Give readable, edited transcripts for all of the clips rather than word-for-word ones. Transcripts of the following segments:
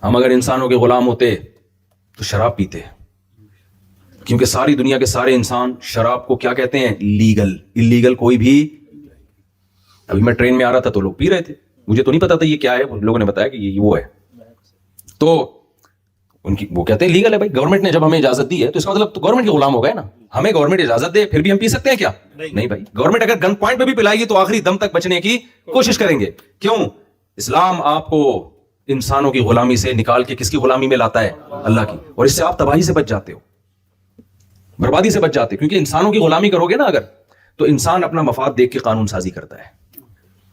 ہم اگر انسانوں کے غلام ہوتے تو شراب پیتے، کیونکہ ساری دنیا کے سارے انسان شراب کو کیا کہتے ہیں؟ لیگل. اللیگل کوئی بھی. ابھی میں ٹرین میں آ رہا تھا تو لوگ پی رہے تھے، مجھے تو نہیں پتا تھا یہ کیا ہے، لوگوں نے بتایا کہ یہ وہ ہے. تو ان کی وہ کہتے ہیں لیگل ہے. بھائی گورنمنٹ نے جب ہمیں اجازت دی ہے تو اس کا مطلب تو گورنمنٹ کے غلام ہو گئے نا. ہمیں گورنمنٹ اجازت دے پھر بھی ہم پی سکتے ہیں کیا؟ نہیں بھائی. گورنمنٹ اگر گن پوائنٹ پہ بھی پلائے گی تو آخری دم تک بچنے کی کوشش کریں گے. کیوں؟ اسلام آپ کو انسانوں کی غلامی سے نکال کے کس کی غلامی میں لاتا ہے؟ اللہ کی. اور اس سے آپ تباہی سے بچ جاتے ہو، بربادی سے بچ جاتے ہو. کیونکہ انسانوں کی غلامی کرو گے نا اگر، تو انسان اپنا مفاد دیکھ کے قانون سازی کرتا ہے.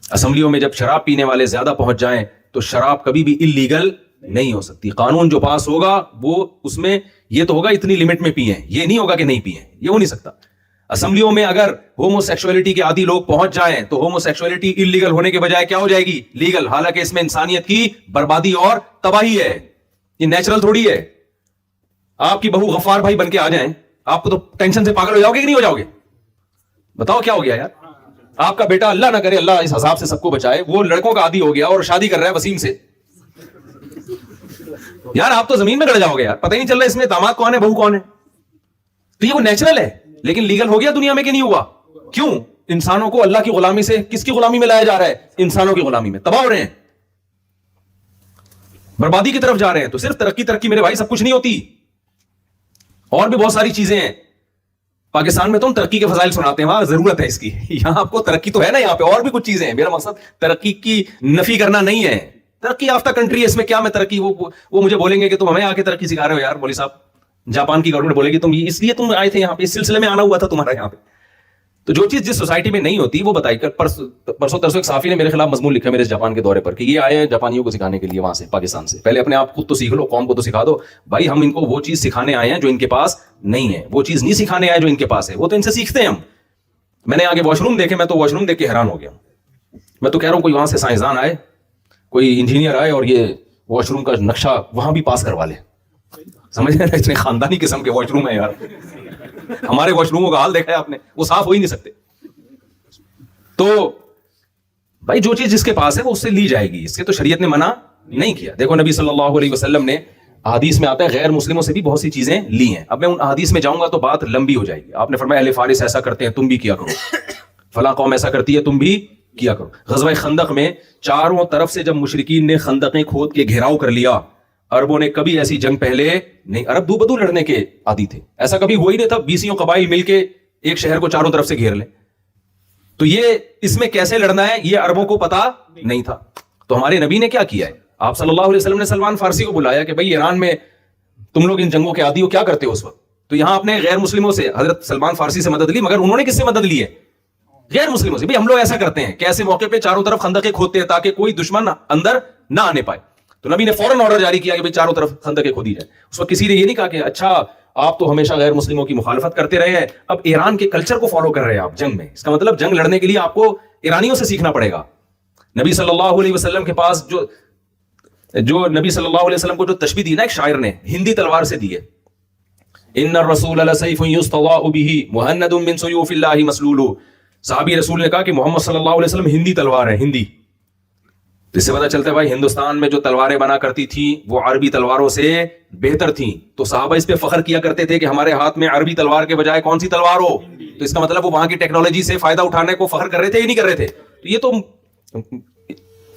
اسمبلیوں میں جب شراب پینے والے زیادہ پہنچ جائیں تو شراب کبھی بھی اللیگل نہیں ہو سکتی. قانون جو پاس ہوگا وہ اس میں یہ تو ہوگا اتنی لمٹ میں پیئیں، یہ نہیں ہوگا کہ نہیں پیئیں، یہ ہو نہیں سکتا. اسمبلیوں میں اگر ہومو سیکشولیٹی کے عادی لوگ پہنچ جائیں تو ہومو سیکشولیٹی اللیگل ہونے کے بجائے کیا ہو جائے گی؟ لیگل. حالانکہ اس میں انسانیت کی بربادی اور تباہی ہے، یہ نیچرل تھوڑی ہے. آپ کی بہو غفار بھائی بن کے آ جائیں، آپ کو تو ٹینشن سے پاگل ہو جاؤ گے کہ نہیں ہو جاؤ گے؟ بتاؤ کیا ہو گیا یار. آپ کا بیٹا اللہ نہ کرے، اللہ اس عذاب سے سب کو بچائے، وہ لڑکوں کا عادی ہو گیا اور شادی کر رہا ہے وسیم سے. یار آپ تو زمین میں گڑ جاؤ گے یار، پتہ ہی نہیں چل رہا اس میں داماد کون ہے بہو کون ہے. تو یہ وہ نیچرل ہے، لیکن لیگل ہو گیا دنیا میں کہ نہیں ہوا؟ کیوں؟ انسانوں کو اللہ کی غلامی سے کس کی غلامی میں لایا جا رہا ہے؟ انسانوں کی غلامی میں. تباہ ہو رہے ہیں، بربادی کی طرف جا رہے ہیں. تو صرف ترقی میرے بھائی سب کچھ نہیں ہوتی، اور بھی بہت ساری چیزیں ہیں. پاکستان میں تو ہم ترقی کے فضائل سناتے ہیں، وہاں ضرورت ہے اس کی. یہاں آپ کو ترقی تو ہے نا، یہاں پہ اور بھی کچھ چیزیں ہیں. میرا مقصد ترقی کی نفی کرنا نہیں ہے. ترقی یافتہ کنٹری ہے، اس میں کیا میں ترقی، وہ مجھے بولیں گے کہ تم ہمیں آ کے ترقی سکھا رہے ہو. یار مولوی صاحب، جاپان کی گورنمنٹ بولے گی تم اس لیے تم آئے تھے یہاں پہ، اس سلسلے میں آنا ہوا تھا تمہارا یہاں پہ. تو جو چیز جس سوسائٹی میں نہیں ہوتی وہ بتائی کر. پرسوں ترسوں ایک صحافی نے میرے خلاف مضمون لکھا میرے جاپان کے دورے پر کہ یہ آئے ہیں جاپانیوں کو سکھانے کے لیے وہاں سے، پاکستان سے. پہلے اپنے آپ خود تو سیکھ لو، قوم کو تو سکھا دو. بھائی ہم ان کو وہ چیز سکھانے آئے ہیں جو ان کے پاس نہیں ہے، وہ چیز نہیں سکھانے آئے جو ان کے پاس ہے. وہ تو ان سے سیکھتے ہیں ہم. میں نے آگے واش روم دیکھے، میں تو واش روم دیکھ کے حیران ہو گیا. میں تو کہہ رہا ہوں کوئی وہاں سے سائنسدان آئے، کوئی انجینئر آئے اور یہ واش روم کا نقشہ وہاں بھی پاس کروا لے. سمجھ رہے ہیں؟ اتنے خاندانی قسم کے واش روم ہے یار. ہمارے واش روموں کا حال دیکھا ہے آپ نے، وہ صاف ہو ہی نہیں سکتے. تو بھائی جو چیز جس کے پاس ہے وہ اس سے لی جائے گی، اس کے تو شریعت نے منع نہیں کیا. دیکھو نبی صلی اللہ علیہ وسلم نے احادیث میں آتا ہے غیر مسلموں سے بھی بہت سی چیزیں لی ہیں. اب میں ان احادیث میں جاؤں گا تو بات لمبی ہو جائے گی. آپ نے فرمایا اہل فارس ایسا کرتے ہیں تم بھی کیا کرو، فلاں قوم ایسا کرتی ہے تم بھی کیا کرو. غزوہ خندق میں چاروں طرف سے جب مشرکین نے خندقیں کھود کے گھیراؤ کر لیا، عربوں نے کبھی ایسی جنگ پہلے نہیں، عرب دو بدو لڑنے کے عادی تھے، ایسا کبھی ہوا ہی نہیں تھا 20 قبائل مل کے ایک شہر کو چاروں طرف سے گھیر لیں. تو یہ اس میں کیسے لڑنا ہے یہ عربوں کو پتا نہیں تھا. تو ہمارے نبی نے کیا کیا ہے؟ آپ صلی اللہ علیہ وسلم نے سلمان فارسی کو بلایا کہ بھائی ایران میں تم لوگ ان جنگوں کے عادی ہو، کیا کرتے ہو اس وقت؟ تو یہاں اپنے غیر مسلموں سے حضرت سلمان فارسی سے مدد لی، مگر انہوں نے کس سے مدد لی ہے؟ غیر مسلموں سے. بھائی ہم لوگ ایسا کرتے ہیں کہ ایسے موقع پہ چاروں طرف خندقیں کھودتے ہیں تاکہ کوئی دشمن اندر نہ آنے پائے. تو نبی نے فوراً آرڈر جاری کیا کہ بھائی چاروں طرف خندقیں کھودی جائے. اس وقت کسی نے یہ نہیں کہا کہ اچھا آپ تو ہمیشہ غیر مسلموں کی مخالفت کرتے رہے ہیں، اب ایران کے کلچر کو فالو کر رہے ہیں آپ جنگ میں. اس کا مطلب جنگ لڑنے کے لیے آپ کو ایرانیوں سے سیکھنا پڑے گا. نبی صلی اللہ علیہ وسلم کے پاس جو نبی صلی اللہ علیہ وسلم کو جو تشبیہ دی نا ایک شاعر نے، ہندی تلوار سے دی ہے. ان الرسول لسیف یستضاء به مہند من سیوف اللہ مسلول. صحابی رسول نے کہا کہ محمد صلی اللہ علیہ وسلم ہندی تلوار ہے، ہندی. اس سے پتہ چلتا ہے بھائی ہندوستان میں جو تلواریں بنا کرتی تھیں وہ عربی تلواروں سے بہتر تھیں. تو صحابہ اس پہ فخر کیا کرتے تھے کہ ہمارے ہاتھ میں عربی تلوار کے بجائے کون سی تلوار ہو. تو اس کا مطلب وہ وہاں کی ٹیکنالوجی سے فائدہ اٹھانے کو فخر کر رہے تھے یا نہیں کر رہے تھے؟ تو یہ تو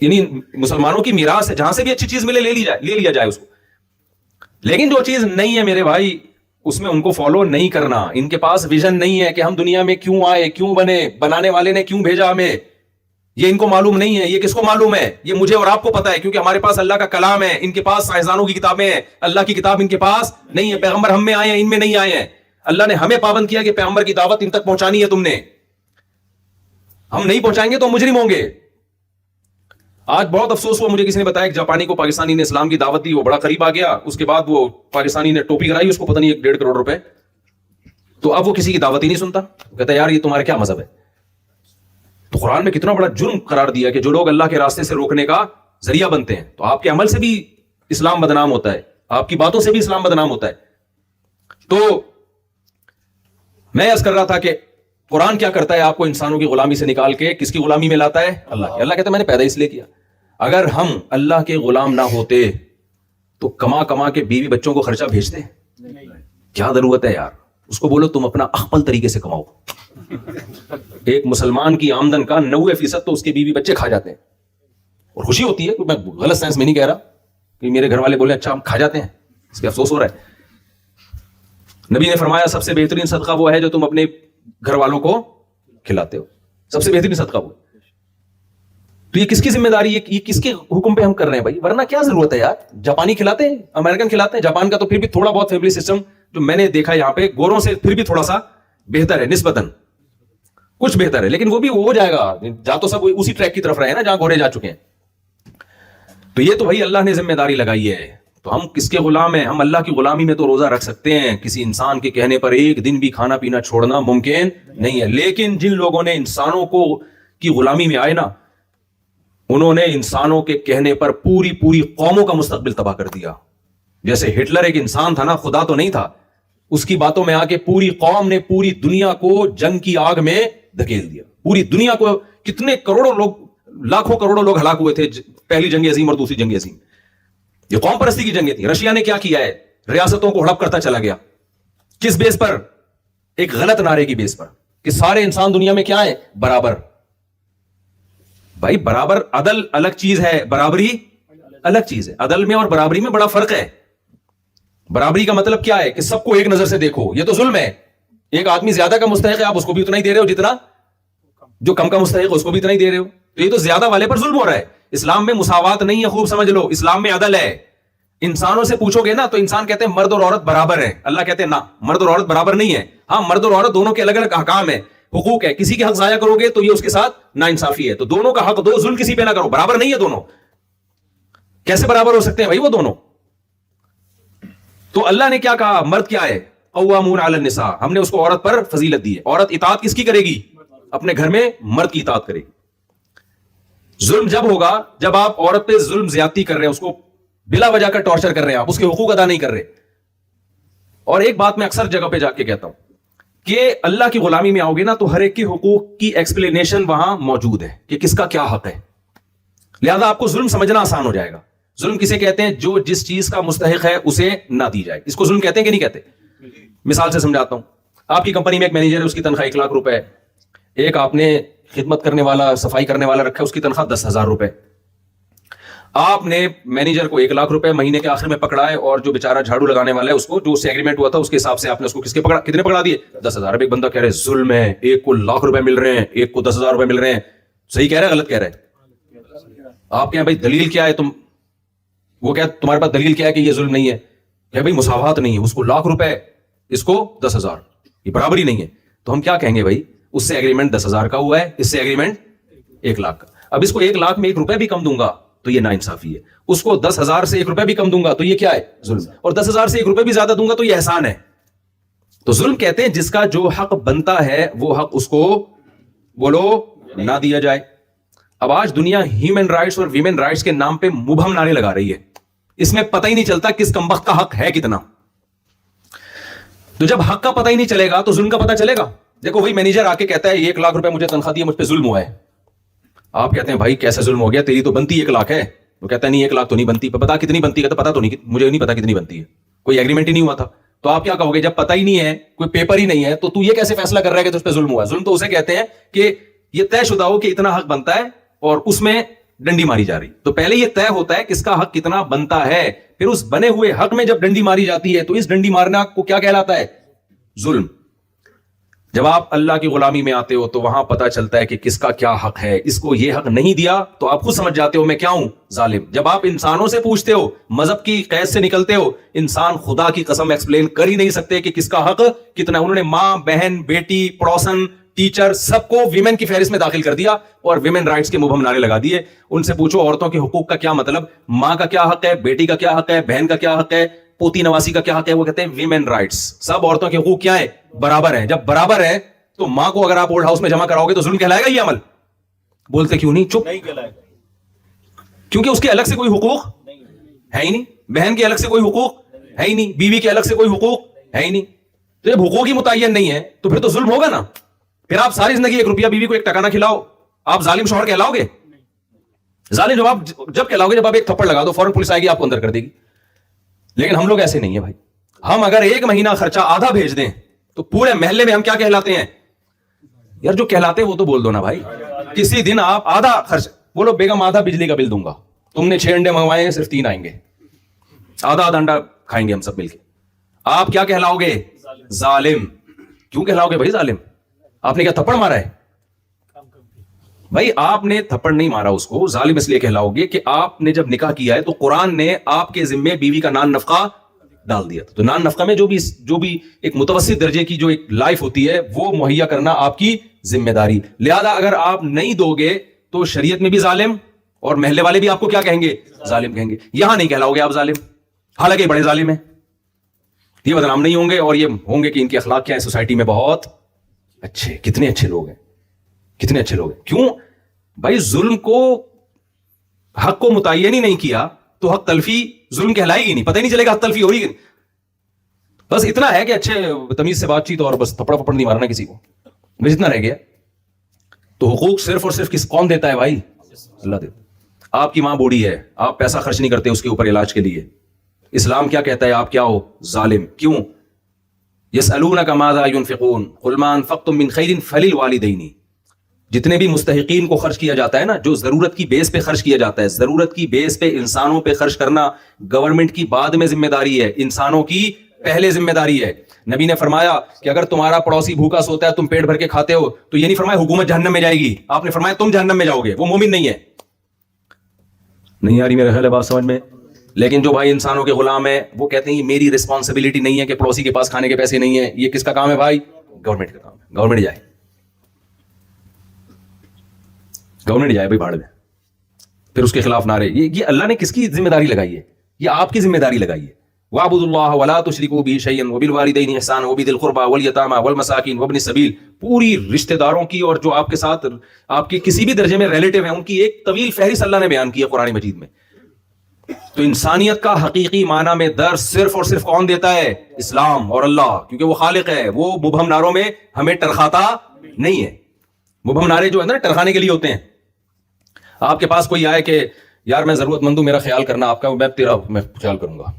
یعنی مسلمانوں کی میراث ہے، جہاں سے بھی اچھی چیز ملے لے لیا جائے اس کو. لیکن جو چیز نہیں ہے میرے بھائی اس میں ان کو فالو نہیں کرنا. ان کے پاس ویژن نہیں ہے کہ ہم دنیا میں کیوں آئے، کیوں بنے، بنانے والے نے کیوں بھیجا ہمیں، یہ ان کو معلوم نہیں ہے. یہ کس کو معلوم ہے؟ یہ مجھے اور آپ کو پتا ہے، کیونکہ ہمارے پاس اللہ کا کلام ہے، ان کے پاس سائنسدانوں کی کتابیں ہیں. اللہ کی کتاب ان کے پاس نہیں ہے. پیغمبر ہم میں آئے ہیں، ان میں نہیں آئے ہیں. اللہ نے ہمیں پابند کیا کہ پیغمبر کی دعوت ان تک پہنچانی ہے تم نے. ہم نہیں پہنچائیں گے تو مجرم ہوں گے. آج بہت افسوس ہوا، مجھے کسی نے بتایا کہ جاپانی کو پاکستانی نے اسلام کی دعوت دی، وہ بڑا قریب آ گیا. اس کے بعد وہ پاکستانی نے ٹوپی کرائی اس کو پتہ نہیں 1.5 کروڑ روپے. تو اب وہ کسی کی دعوت ہی نہیں سنتا. کہتا ہے یار یہ تمہارا کیا مذہب ہے؟ تو قرآن نے کتنا بڑا جرم قرار دیا کہ جو لوگ اللہ کے راستے سے روکنے کا ذریعہ بنتے ہیں. تو آپ کے عمل سے بھی اسلام بدنام ہوتا ہے، آپ کی باتوں سے بھی اسلام بدنام ہوتا ہے. تو میں عرض کر رہا تھا کہ قرآن کیا کرتا ہے؟ آپ کو انسانوں کی غلامی سے نکال کے کس کی غلامی میں لاتا ہے؟ اللہ کی. اللہ کہتا ہے میں نے پیدا اس لیے کیا. اگر ہم اللہ کے غلام نہ ہوتے تو کما کما کے بیوی بچوں کو خرچہ بھیجتے ہیں؟ کیا ضرورت ہے یار؟ اس کو بولو تم اپنا اخپل طریقے سے کماؤ. ایک مسلمان کی آمدن کا 90% تو اس کے بیوی بچے کھا جاتے ہیں, اور خوشی ہوتی ہے. میں غلط سینس میں نہیں کہہ رہا کہ میرے گھر والے بولے اچھا ہم کھا جاتے ہیں, اس پہ افسوس ہو رہا ہے. نبی نے فرمایا سب سے بہترین صدقہ وہ ہے جو تم اپنے گھر والوں کو کھلاتے ہو, سب سے بہترین صدقہ وہ. تو یہ کس کی ذمہ داری ہے, یہ کس کے حکم پہ ہم کر رہے ہیں بھائی؟ ورنہ کیا ضرورت ہے یار؟ جاپانی کھلاتے ہیں, امریکن کھلاتے ہیں. جاپان کا تو پھر بھی تھوڑا بہت فیملی سسٹم جو میں نے دیکھا یہاں پہ گوروں سے پھر بھی تھوڑا سا بہتر ہے, نسبتاً کچھ بہتر ہے, لیکن وہ بھی ہو جائے گا. جا تو سب اسی ٹریک کی طرف رہے ہیں نا جہاں گورے جا چکے ہیں. تو یہ تو بھائی اللہ نے ذمہ داری لگائی ہے, تو ہم کس کے غلام ہیں؟ ہم اللہ کی غلامی میں تو روزہ رکھ سکتے ہیں, کسی انسان کے کہنے پر ایک دن بھی کھانا پینا چھوڑنا ممکن نہیں ہے. لیکن جن لوگوں نے انسانوں کو کی غلامی میں آئے نا, انہوں نے انسانوں کے کہنے پر پوری پوری قوموں کا مستقبل تباہ کر دیا. جیسے ہٹلر ایک انسان تھا نا, خدا تو نہیں تھا, اس کی باتوں میں آ کے پوری قوم نے پوری دنیا کو جنگ کی آگ میں دھکیل دیا. پوری دنیا کو کتنے کروڑوں لوگ, لاکھوں کروڑوں لوگ ہلاک ہوئے تھے پہلی جنگ عظیم اور دوسری جنگ عظیم. یہ قوم پرستی کی جنگیں تھیں. رشیا نے کیا کیا ہے؟ ریاستوں کو ہڑپ کرتا چلا گیا. کس بیس پر؟ ایک غلط نعرے کی بیس پر کہ سارے انسان دنیا میں کیا ہے؟ برابر. بھائی برابر عدل الگ چیز ہے, برابری الگ چیز ہے. عدل میں اور برابری میں بڑا فرق ہے. برابری کا مطلب کیا ہے کہ سب کو ایک نظر سے دیکھو. یہ تو ظلم ہے. ایک آدمی زیادہ کا مستحق ہے, آپ اس کو بھی اتنا ہی دے رہے ہو جتنا جو کم کا مستحق ہے اس کو بھی اتنا ہی دے رہے ہو. تو یہ تو زیادہ والے پر ظلم ہو رہا ہے. اسلام میں مساوات نہیں ہے, خوب سمجھ لو. اسلام میں عدل ہے. انسانوں سے پوچھو گے نا تو انسان کہتے ہیں مرد اور عورت برابر ہیں. اللہ کہتے ہیں نا, مرد اور عورت برابر نہیں ہے. ہاں مرد اور عورت دونوں کے الگ الگ احکام ہے, حقوق ہے. کسی کے حق ضائع کرو گے تو یہ اس کے ساتھ ناانصافی ہے. تو دونوں کا حق دو, ظلم کسی پہ نہ کرو. برابر نہیں ہے دونوں. کیسے برابر ہو سکتے ہیں بھائی وہ دونوں؟ تو اللہ نے کیا کہا؟ مرد کیا ہے؟ قوامون علی النساء. ہم نے اس کو عورت پر فضیلت دی ہے. عورت اطاعت کس کی کرے گی؟ اپنے گھر میں مرد کی اطاعت کرے گی. ظلم جب ہوگا جب آپ عورت پہ ظلم زیادتی کر رہے ہیں, اس کو بلا وجہ کا ٹارچر کر رہے ہیں, آپ اس کے حقوق ادا نہیں کر رہے. اور ایک بات میں اکثر جگہ پہ جا کے کہتا ہوں کہ اللہ کی غلامی میں آؤ گے نا تو ہر ایک کے حقوق کی ایکسپلینیشن وہاں موجود ہے کہ کس کا کیا حق ہے. لہذا آپ کو ظلم سمجھنا آسان ہو جائے گا. ظلم کسے کہتے ہیں؟ جو جس چیز کا مستحق ہے اسے نہ دی جائے, اس کو ظلم کہتے ہیں کہ نہیں کہتے؟ مثال سے سمجھاتا ہوں. آپ کی کمپنی میں ایک مینیجر ہے, اس کی تنخواہ 1 لاکھ روپے ہے. ایک آپ نے خدمت کرنے والا, صفائی کرنے والا رکھا ہے, اس کی تنخواہ 10,000 روپے. آپ نے مینیجر کو 1 لاکھ روپے مہینے کے آخر میں پکڑا ہے, اور جو بیچارہ جھاڑو لگانے والا ہے اس کو جو اس سے ایگریمنٹ ہوا تھا اس کے حساب سے آپ نے اس کو کتنے پکڑا دیے؟ 10,000. اب ایک بندہ کہہ رہے ظلم ہے, ایک کو 1 لاکھ روپے مل رہے ہیں, ایک کو 10,000 روپے مل رہے ہیں. صحیح کہہ رہے ہیں غلط کہہ رہے ہیں؟ آپ کہیں بھائی دلیل کیا ہے؟ وہ کیا تمہارے پاس دلیل کیا ہے کہ یہ ظلم نہیں ہے؟ کہ بھائی مساوات نہیں ہے, اس کو 1 لاکھ روپے اس کو 10,000, یہ برابری نہیں ہے. تو ہم کیا کہیں گے بھائی اس سے ایگریمنٹ 10,000 کا ہوا ہے, اس سے ایگریمنٹ 1 لاکھ کا. اب اس کو 1 لاکھ میں 1 روپے بھی کم دوں گا تو یہ ناانصافی ہے. اس کو 10,000 سے 1 روپے بھی کم دوں گا تو یہ کیا ہے؟ ظلم. اور 10,000 سے 1 روپے بھی زیادہ دوں گا تو یہ احسان ہے. تو ظلم کہتے ہیں جس کا جو حق بنتا ہے وہ حق اس کو بولو نہ دیا جائے. اب آج دنیا ہیومن رائٹس اور ویمن رائٹس کے نام پہ مبہم نعرے لگا رہی ہے, اس میں پتہ ہی نہیں چلتا کس کمبخت کا حق ہے کتنا. تو جب حق کا پتہ ہی نہیں چلے گا تو ظلم کا پتہ چلے گا. دیکھو وہی مینیجر آ کے کہتا ہے 1 لاکھ روپے مجھے تنخواہ دی ہے, مجھ پہ ظلم ہوا ہے. آپ کہتے ہیں بھائی کیسے ظلم ہو گیا, تیری تو بنتی 1 لاکھ ہے. وہ کہتا ہے نہیں 1 لاکھ تو نہیں بنتی. پتا کتنی بنتی ہے؟ پتا تو نہیں, مجھے نہیں پتا کتنی بنتی ہے, کوئی ایگریمنٹ ہی نہیں ہوا تھا. تو آپ کیا کہو گے جب پتہ ہی نہیں ہے, کوئی پیپر ہی نہیں ہے, تو یہ کیسے فیصلہ کر رہا ہے کہ تجھ پہ ظلم ہوا؟ ظلم تو اسے کہتے ہیں کہ یہ طے شدہ ہو کہ اتنا حق بنتا ہے اور اس میں ڈنڈی ماری جا رہی. تو پہلے یہ طے ہوتا ہے کس کا حق کتنا بنتا ہے, پھر اس بنے ہوئے حق میں جب ڈنڈی ماری جاتی ہے تو اس ڈنڈی مارنا کو کیا کہلاتا ہے؟ ظلم. جب آپ اللہ کی غلامی میں آتے ہو تو وہاں پتا چلتا ہے کہ کس کا کیا حق ہے. اس کو یہ حق نہیں دیا تو آپ خود سمجھ جاتے ہو میں کیا ہوں؟ ظالم. جب آپ انسانوں سے پوچھتے ہو, مذہب کی قید سے نکلتے ہو, انسان خدا کی قسم ایکسپلین کر ہی نہیں سکتے کہ کس کا حق کتنا. انہوں نے ماں, بہن, بیٹی, پڑوسن, ٹیچر سب کو ویمن کی فہرست میں داخل کر دیا اور ویمن رائٹس کے مبہم نعرے لگا دیے. ان سے پوچھو عورتوں کے حقوق کا کیا مطلب, ماں کا کیا حق ہے, بیٹی کا کیا حق ہے, بہن کا کیا حق ہے, پوتی نواسی کا کیا حق ہے؟ وہ کہتے ہیں ویمن رائٹس. سب عورتوں کے حقوق کیا ہے؟ برابر ہیں. جب برابر ہے تو ماں کو اگر آپ اولڈ ہاؤس میں جمع کراؤ گے تو ظلم کہلائے گا یہ عمل؟ بولتے کیوں نہیں؟ چپ. نہیں کہلائے گا کیونکہ اس کے الگ سے کوئی حقوق ہے ہی نہیں, بہن کے الگ سے کوئی حقوق ہے ہی نہیں, بیوی کے الگ سے کوئی حقوق ہے ہی نہیں. تو جب حقوق ہی متعین نہیں ہے تو پھر تو ظلم ہوگا نا. پھر آپ ساری زندگی 1 روپیہ بیوی کو 1 ٹکا نہ کھلاؤ, آپ ظالم شوہر کہلاؤ گے؟ ظالم جب کہلاؤ گے جب آپ ایک تھپڑ لگا دو فوراً پولیس آئے گی آپ کو اندر کر دے گی. لیکن ہم لوگ ایسے نہیں ہیں بھائی. ہم اگر ایک مہینہ خرچہ آدھا بھیج دیں تو پورے محلے میں ہم کیا کہلاتے ہیں یار؟ جو کہلاتے ہیں وہ تو بول دو نا بھائی. کسی دن آپ آدھا خرچ بولو بیگم آدھا بجلی کا بل دوں گا, تم نے 6 انڈے منگوائے ہیں صرف 3 آئیں گے, آدھا انڈا کھائیں گے ہم سب مل کے. آپ کیا کہلاؤ گے؟ ظالم. کیوں کہلاؤ گے بھائی ظالم؟ آپ نے کیا تھپڑ مارا ہے؟ بھائی آپ نے تھپڑ نہیں مارا اس کو. ظالم اس لیے کہلاؤ گے کہ آپ نے جب نکاح کیا ہے تو قرآن نے آپ کے ذمے بیوی کا نان نفقہ ڈال دیا تھا. تو نان نفقہ میں جو بھی ایک متوسط درجے کی جو ایک لائف ہوتی ہے وہ مہیا کرنا آپ کی ذمہ داری. لہذا اگر آپ نہیں دو گے تو شریعت میں بھی ظالم اور محلے والے بھی آپ کو کیا کہیں گے؟ ظالم کہیں گے. یہاں نہیں کہلاؤ گے آپ ظالم, حالانکہ بڑے ظالم ہیں. یہ بدنام نہیں ہوں گے اور یہ ہوں گے کہ ان کے اخلاق کیا ہے سوسائٹی میں بہت اچھے. کتنے اچھے لوگ ہیں, کتنے اچھے لوگ ہیں. کیوں بھائی؟ ظلم کو حق کو متعین ہی نہیں کیا تو حق تلفی ظلم کہلائے گی نہیں, پتہ ہی نہیں چلے گا حق تلفی ہو رہی ہے. بس اتنا ہے کہ اچھے تمیز سے بات چیت اور بس تھپڑ پپڑ نہیں مارنا کسی کو, بس اتنا رہ گیا. تو حقوق صرف اور صرف کون دیتا ہے بھائی؟ اللہ دیتا. آپ کی ماں بوڑھی ہے, آپ پیسہ خرچ نہیں کرتے اس کے اوپر علاج کے لیے, اسلام کیا کہتا ہے؟ آپ کیا ہو؟ ظالم. کیوں؟ یسألونک ماذا ينفقون قل ما انفقتم من خیر فللوالدین. جتنے بھی مستحقین کو خرچ کیا جاتا ہے نا, جو ضرورت کی بیس پہ خرچ کیا جاتا ہے, ضرورت کی بیس پہ انسانوں پہ خرچ کرنا گورنمنٹ کی بعد میں ذمہ داری ہے, انسانوں کی پہلے ذمہ داری ہے. نبی نے فرمایا کہ اگر تمہارا پڑوسی بھوکا سوتا ہے تم پیٹ بھر کے کھاتے ہو تو یہ نہیں فرمایا حکومت جہنم میں جائے گی, آپ نے فرمایا تم جہنم میں جاؤ گے. وہ مومن نہیں ہے. نہیں آ رہی میرے خیال ہے بات سمجھ میں؟ لیکن جو بھائی انسانوں کے غلام ہے وہ کہتے ہیں یہ میری رسپانسبلٹی نہیں ہے کہ پڑوسی کے پاس کھانے کے پیسے نہیں ہیں. یہ کس کا کام ہے بھائی؟ گورنمنٹ کا کام ہے. گورنمنٹ جائے, گورنمنٹ جائے بھائی بھاڑ میں. پھر اس کے خلاف نعرے. یہ اللہ نے کس کی ذمہ داری لگائی ہے؟ یہ آپ کی ذمہ داری لگائی ہے. وَاعْبُدُوا اللَّهَ وَلَا تُشْرِكُوا بِهِ شَيْئًا وَبِالْوَالِدَيْنِ إِحْسَانًا وَبِذِي الْقُرْبَى وَالْيَتَامَى وَالْمَسَاكِينِ وَابْنِ السَّبِيلِ. پوری رشتہ داروں کی اور جو آپ کے ساتھ آپ کے کسی بھی درجے میں ریلیٹو ہیں ان کی ایک طویل فہرست اللہ نے بیان کی ہے قرآن مجید میں. تو انسانیت کا حقیقی معنی میں درس صرف اور صرف کون دیتا ہے؟ اسلام اور اللہ, کیونکہ وہ خالق ہے. وہ مبہم نعروں میں ہمیں ٹرخاتا نہیں ہے. مبہم نعرے جو ہے نا ٹرخانے کے لیے ہوتے ہیں. آپ کے پاس کوئی آئے کہ یار میں ضرورت مند ہوں, میرا خیال کرنا, آپ کا میں خیال کروں گا,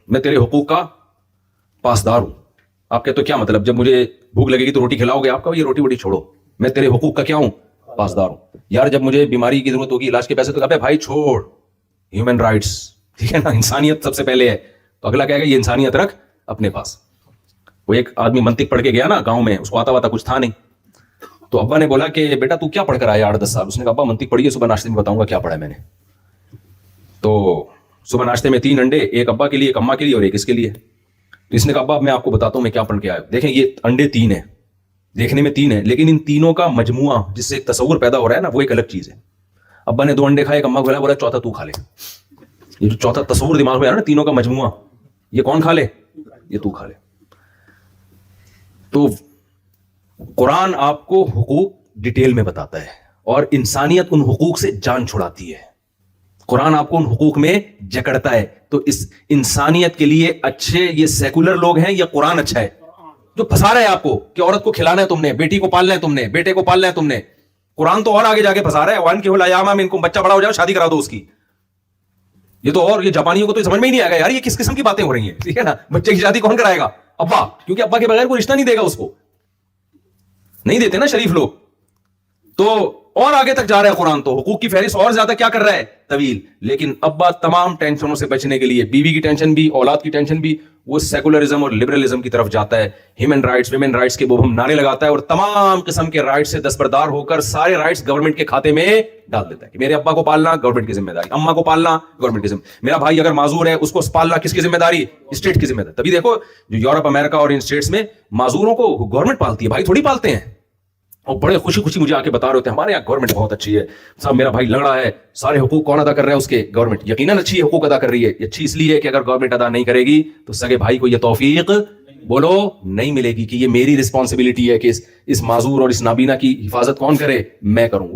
میں تیرے حقوق کا پاسدار ہوں. آپ کہتے تو کیا مطلب؟ جب مجھے بھوک لگے گی تو روٹی کھلاؤ گے؟ آپ کا یہ روٹی ووٹی چھوڑو, میں تیرے حقوق کا کیا ہوں؟ پاسدار ہوں. یار جب مجھے بیماری کی ضرورت ہوگی, علاج کے پیسے, تو کہتے بھائی چھوڑ, ہیومن رائٹس, ٹھیک ہے نا, انسانیت سب سے پہلے ہے. تو اگلا کہے گا یہ انسانیت رکھ اپنے پاس. وہ ایک آدمی منطق پڑھ کے گیا نا گاؤں میں, اس کو آتا واتا کچھ تھا نہیں. تو ابا نے بولا کہ بیٹا تو کیا پڑھ کر آیا 8-10 سال؟ اس نے کہا ابا منطق پڑھی ہے, صبح ناشتے میں بتاؤں گا کیا پڑھا ہے میں نے. تو صبح ناشتے میں 3 انڈے, ایک ابا کے لیے, ایک اماں کے لیے اور ایک اس کے لیے. تو اس نے کہا ابا میں آپ کو بتاتا ہوں میں کیا پڑھ کے آیا. دیکھیں یہ انڈے 3 ہیں, دیکھنے میں 3 ہیں, لیکن ان تینوں کا مجموعہ جس سے ایک تصور پیدا ہو رہا ہے نا وہ ایک الگ چیز ہے. ابا نے 2 انڈے کھائے, ایک اماں کو بولا چوتھا تو کھا لے. یہ جو چوتھا تصور دماغ میں آ رہا ہے نا, تینوں کا مجموعہ, یہ کون کھا لے؟ یہ تو کھا لے. تو قرآن آپ کو حقوق ڈیٹیل میں بتاتا ہے اور انسانیت ان حقوق سے جان چھڑاتی ہے. قرآن آپ کو ان حقوق میں جکڑتا ہے. تو اس انسانیت کے لیے اچھے یہ سیکولر لوگ ہیں یا قرآن اچھا ہے جو پھنسا رہا ہے آپ کو کہ عورت کو کھلانا ہے تم نے, بیٹی کو پالنا ہے تم نے, بیٹے کو پالنا ہے تم نے. قرآن تو اور آگے جا کے پھنسا رہا ہے, وان کی الایام میں ان کو بچہ بڑا ہو جائے شادی کرا دو اس کی. یہ تو اور یہ جاپانیوں کو تو سمجھ میں ہی نہیں آئے گا یار یہ کس قسم کی باتیں ہو رہی ہیں, ٹھیک ہے نا. بچے کی شادی کون کرائے گا؟ ابا, کیونکہ ابا کے بغیر کوئی رشتہ نہیں دے گا اس کو, نہیں دیتے نا شریف لوگ. تو اور آگے تک جا رہا ہے قرآن, تو حقوق کی فہرست اور زیادہ کیا کر رہا ہے؟ طویل. لیکن ابا تمام ٹینشنوں سے بچنے کے لیے, بیوی کی ٹینشن بھی, اولاد کی ٹینشن بھی, وہ سیکولرزم اور لبرلزم کی طرف جاتا ہے. ہیومن رائٹس, ویمن رائٹس کے وہ ہم نعرے لگاتا ہے اور تمام قسم کے رائٹس سے دستبردار ہو کر سارے رائٹس گورنمنٹ کے کھاتے میں ڈال دیتا ہے کہ میرے ابا کو پالنا گورنمنٹ کی ذمہ داری, اماں کو پالنا گورنمنٹ کی ذمہ داری, میرا بھائی اگر معذور ہے اس کو پالنا کس کی ذمہ داری؟ اسٹیٹ کی ذمہ داری. تبھی دیکھو جو یورپ, امریکہ اور ان اسٹیٹس میں معذوروں کو گورنمنٹ پالتی ہے, بھائی تھوڑی پالتے ہیں. اور بڑے خوشی خوشی مجھے آ کے بتا رہے ہوتے ہیں ہمارے یہاں گورنمنٹ بہت اچھی ہے صاحب, میرا بھائی لنگڑا ہے, سارے حقوق کون ادا کر رہا ہے اس کے؟ گورنمنٹ. یقیناً اچھی حقوق ادا کر رہی ہے. یہ اچھی اس لیے کہ اگر گورنمنٹ ادا نہیں کرے گی تو سگے بھائی کو یہ توفیق بولو نہیں ملے گی کہ یہ میری رسپانسبلٹی ہے کہ اس معذور اور اس نابینا کی حفاظت کون کرے؟ میں کروں.